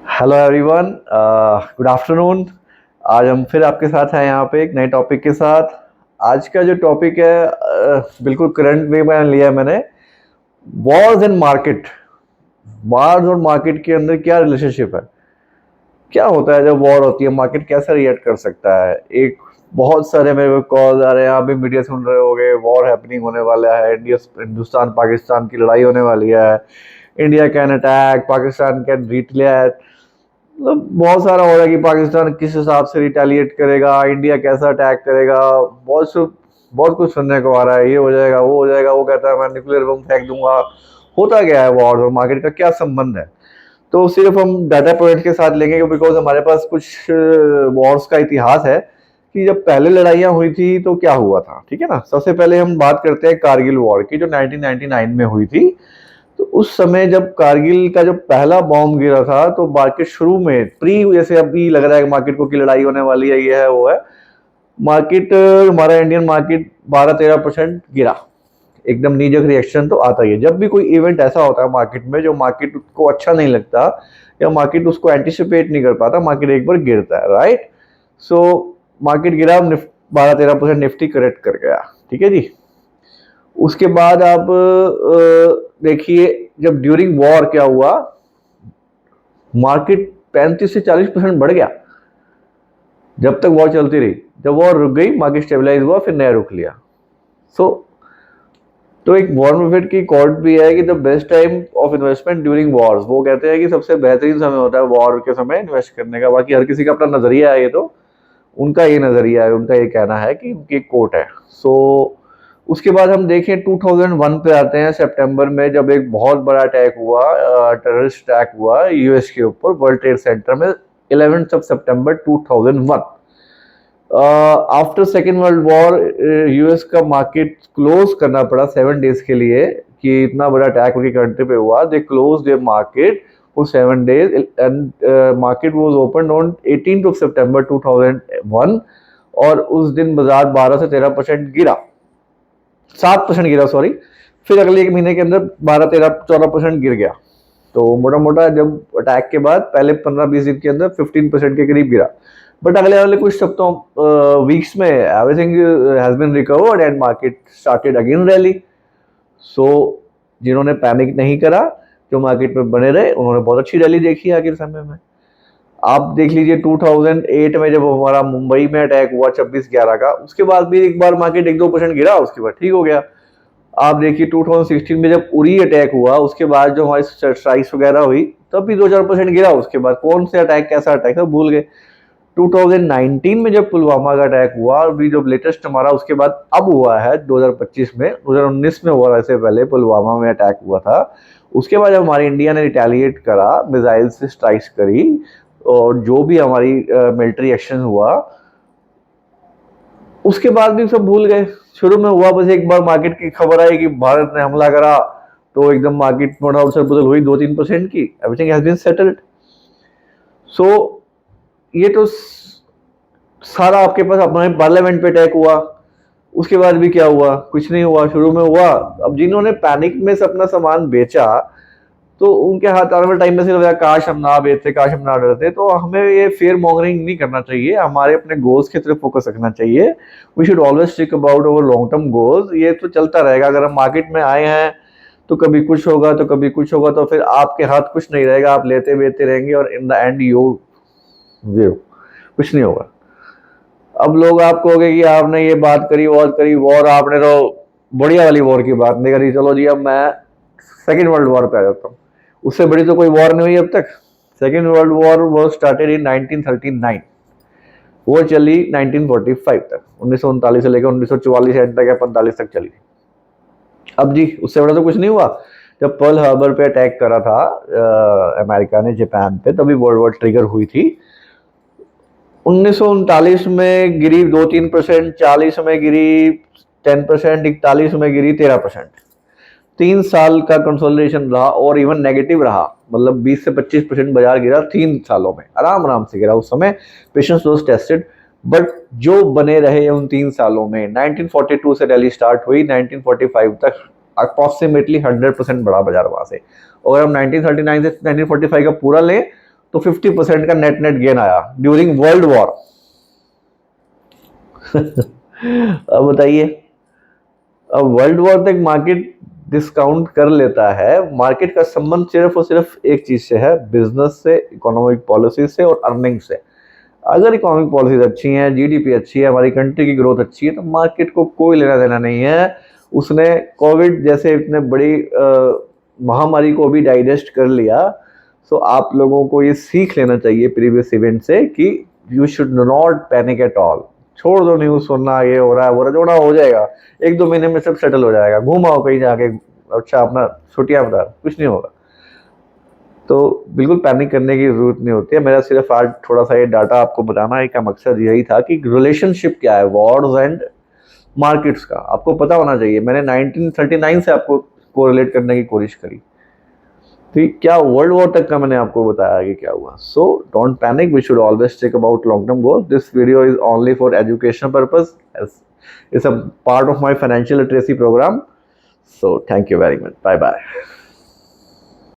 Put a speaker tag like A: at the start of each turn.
A: Hello everyone, good afternoon. आज हम फिर आपके साथ हैं यहाँ पे एक नए टॉपिक के साथ। आज का जो टॉपिक है बिल्कुल करंट वे में लिया है मैंने। Wars and market. वॉर्स और मार्केट के अंदर क्या रिलेशनशिप है, क्या होता है जब वॉर होती है, मार्केट कैसे रिएक्ट कर सकता है। एक बहुत सारे मेरे को कॉल आ रहे हैं, आप भी मीडिया सुन रहे होगे, वॉर हैपनिंग होने वाला है, हिंदुस्तान पाकिस्तान की लड़ाई होने वाली है, India can attack, Pakistan can retaliate. मतलब बहुत सारा हो रहा है कि पाकिस्तान किस हिसाब से रिटेलिएट करेगा, इंडिया कैसा अटैक करेगा। बहुत कुछ सुनने को आ रहा है, ये हो जाएगा वो हो जाएगा, वो कहता है मैं न्यूक्लियर बम फेंक दूंगा। होता क्या है वॉर और मार्केट का क्या संबंध है। तो सिर्फ हम डाटा पॉइंट के साथ लेंगे बिकॉज हमारे पास कुछ वॉर्स का इतिहास है कि जब पहले लड़ाइयाँ हुई थी तो क्या हुआ था। ठीक है ना। सबसे पहले हम बात करते हैं कारगिल वॉर की जो 1999 में हुई थी। तो उस समय जब कारगिल का जो पहला बॉम्ब गिरा था तो मार्केट शुरू में प्री, जैसे अभी लग रहा है मार्केट को कि लड़ाई होने वाली है, ये है वो है, मार्केट हमारा इंडियन मार्केट 12-13% गिरा। एकदम नीजक रिएक्शन तो आता ही है जब भी कोई इवेंट ऐसा होता है मार्केट में जो मार्केट को अच्छा नहीं लगता या मार्केट उसको एंटिसिपेट नहीं कर पाता, मार्केट एक बार गिरता है, राइट। सो मार्केट गिरा, 12-13% निफ्टी करेक्ट कर गया। ठीक है जी। उसके बाद आप देखिए जब ड्यूरिंग वॉर क्या हुआ, मार्केट 35 से 40% बढ़ गया जब तक वॉर चलती रही। जब वॉर रुक गई मार्केट स्टेबलाइज हुआ, फिर नया रुक लिया। सो तो एक वॉरेन बफेट की कोट भी है कि the best time of investment during Wars. वो कहते हैं कि सबसे बेहतरीन समय होता है वॉर के समय इन्वेस्ट करने का। बाकी हर किसी का अपना नजरिया है, ये तो उनका ये नजरिया है, उनका ये कहना है कि उनकी कोट है। सो उसके बाद हम देखें 2001 पे आते हैं, सितंबर में जब एक बहुत बड़ा अटैक हुआ, टेररिस्ट अटैक हुआ यूएस के ऊपर, वर्ल्ड ट्रेड सेंटर में, 11 सितंबर 2001। After second world war US का मार्केट क्लोज करना पड़ा 7 डेज के लिए कि इतना बड़ा अटैक उनकी कंट्री पे हुआ। They close their market for 7 days and market was open on 18 सितंबर 2001। और उस दिन बाजार 12 से 13% गिरा, 7% गिरा, सॉरी। फिर अगले एक महीने के अंदर 12-13-14% गिर गया। तो मोटा मोटा जब अटैक के बाद पहले 15-20 दिन के अंदर 15% के करीब गिरा। बट अगले वाले कुछ हफ्तों वीक्स में everything has been recovered and market started again rally. So जिन्होंने पैनिक नहीं करा, जो मार्केट में बने रहे, उन्होंने बहुत अच्छी रैली देखी आखिर समय में। आप देख लीजिए 2008 में जब हमारा मुंबई में अटैक हुआ 26/11 का, उसके बाद भी एक बार मार्केट 1-2% गिरा, उसके बाद ठीक हो गया। आप देखिए 2016 में जब उरी अटैक हुआ, उसके बाद जो हमारी स्ट्राइक्स वगैरह हुई, तब भी 2-4% गिरा। उसके बाद कौन से अटैक, कैसा अटैक है, भूल गए। 2019 में जब पुलवामा का अटैक हुआ, और भी जो लेटेस्ट हमारा उसके बाद अब हुआ है 2025 में, 2019 में हुआ, ऐसे पहले पुलवामा में अटैक हुआ था। उसके बाद जब हमारी इंडिया ने रिटेलिएट करा, मिसाइल से स्ट्राइक्स करी, और जो भी हमारी मिलिट्री एक्शन हुआ, उसके बाद भी सब भूल गए। शुरू में हुआ बस एक बार मार्केट की खबर आई कि भारत ने हमला करा, तो एकदम मार्केट थोड़ा उछल पुछल हुई 2-3% की। Everything has been settled. So ये तो सारा आपके पास अपना पार्लियामेंट पे अटैक हुआ। उसके बाद भी क्या हुआ, कुछ नहीं हुआ। शुरू में हुआ, अब जिन्होंने पैनिक में से अपना सामान बेचा, तो उनके हाथ आने वाले टाइम में सिर्फ काश हम ना बेचते, काश हम ना डरते। तो हमें ये फेयर मॉन्गरिंग नहीं करना चाहिए, हमारे अपने गोल्स की तरफ फोकस रखना चाहिए। We should always stick about our long term goals. ये तो चलता रहेगा। अगर हम मार्केट में आए हैं तो कभी कुछ होगा, तो कभी कुछ होगा, तो फिर आपके हाथ कुछ नहीं रहेगा, आप लेते बेचते रहेंगे और in the end you zero, कुछ नहीं होगा। अब लोग आपको कहोगे कि आपने ये बात करी, वॉर आपने तो बढ़िया वाली वॉर की बात नहीं करी। चलो जी, अब मैं सेकेंड वर्ल्ड वॉर पे आ जाता हूँ। उससे बड़ी तो कोई वॉर नहीं हुई अब तक। Second world war was started in 1939। वो चली 1945 तक, 1939 से लेकर 1944 एंड तक या 45 तक चली। अब जी उससे बड़ा तो कुछ नहीं हुआ। जब पर्ल हार्बर पे अटैक करा था अमेरिका ने जापान पे, तभी वर्ल्ड वॉर ट्रिगर हुई थी। 1939 में गिरी 2-3%, 40 में गिरी 10%, 41 में गिरी 13%। 3 साल का कंसोलिडेशन रहा और इवन नेगेटिव रहा, मतलब 20 से 25% बाजार गिरा 3 सालों में, आराम आराम से गिरा। उस समय पेशेंस वाज टेस्टेड। बट जो बने रहे उन 3 सालों में, 1942 से रैली स्टार्ट हुई, 1945 तक अप्रॉक्सीमेटली 100% बढ़ा बाजार वहां से। और हम 1939 से 1945 का पूरा लें तो 50% का नेट नेट गेन आया ड्यूरिंग वर्ल्ड वॉर। अब बताइए, अब वर्ल्ड वॉर तक मार्केट डिस्काउंट कर लेता है। मार्केट का संबंध सिर्फ और सिर्फ एक चीज से है, बिजनेस से, इकोनॉमिक पॉलिसी से और अर्निंग से। अगर इकोनॉमिक पॉलिसीज अच्छी हैं, जीडीपी अच्छी है, हमारी कंट्री की ग्रोथ अच्छी है, तो मार्केट को कोई लेना देना नहीं है। उसने कोविड जैसे इतने बड़ी महामारी को भी डाइजेस्ट कर लिया। सो आप लोगों को ये सीख लेना चाहिए प्रीवियस इवेंट से कि you should not panic at all. छोड़ दो न्यूज सुनना, ये हो रहा है वो रहा, जोड़ा हो जाएगा, 1-2 महीने में सब सेटल हो जाएगा। घूमाओ कहीं जाके, अच्छा अपना छुट्टियां बता, कुछ नहीं होगा। तो बिल्कुल पैनिक करने की जरूरत नहीं होती है। मेरा सिर्फ आज थोड़ा सा ये डाटा आपको बताना का मकसद यही था कि रिलेशनशिप क्या है वॉर्स एंड मार्केट्स का, आपको पता होना चाहिए। मैंने 1939 से आपको कोरिलेट करने की कोशिश करी, तो क्या वर्ल्ड वॉर तक का मैंने आपको बताया कि क्या हुआ। So don't panic, we should always take about long term goal. This video is only for education purpose, it's a part of my financial literacy program. So thank you very much, bye bye.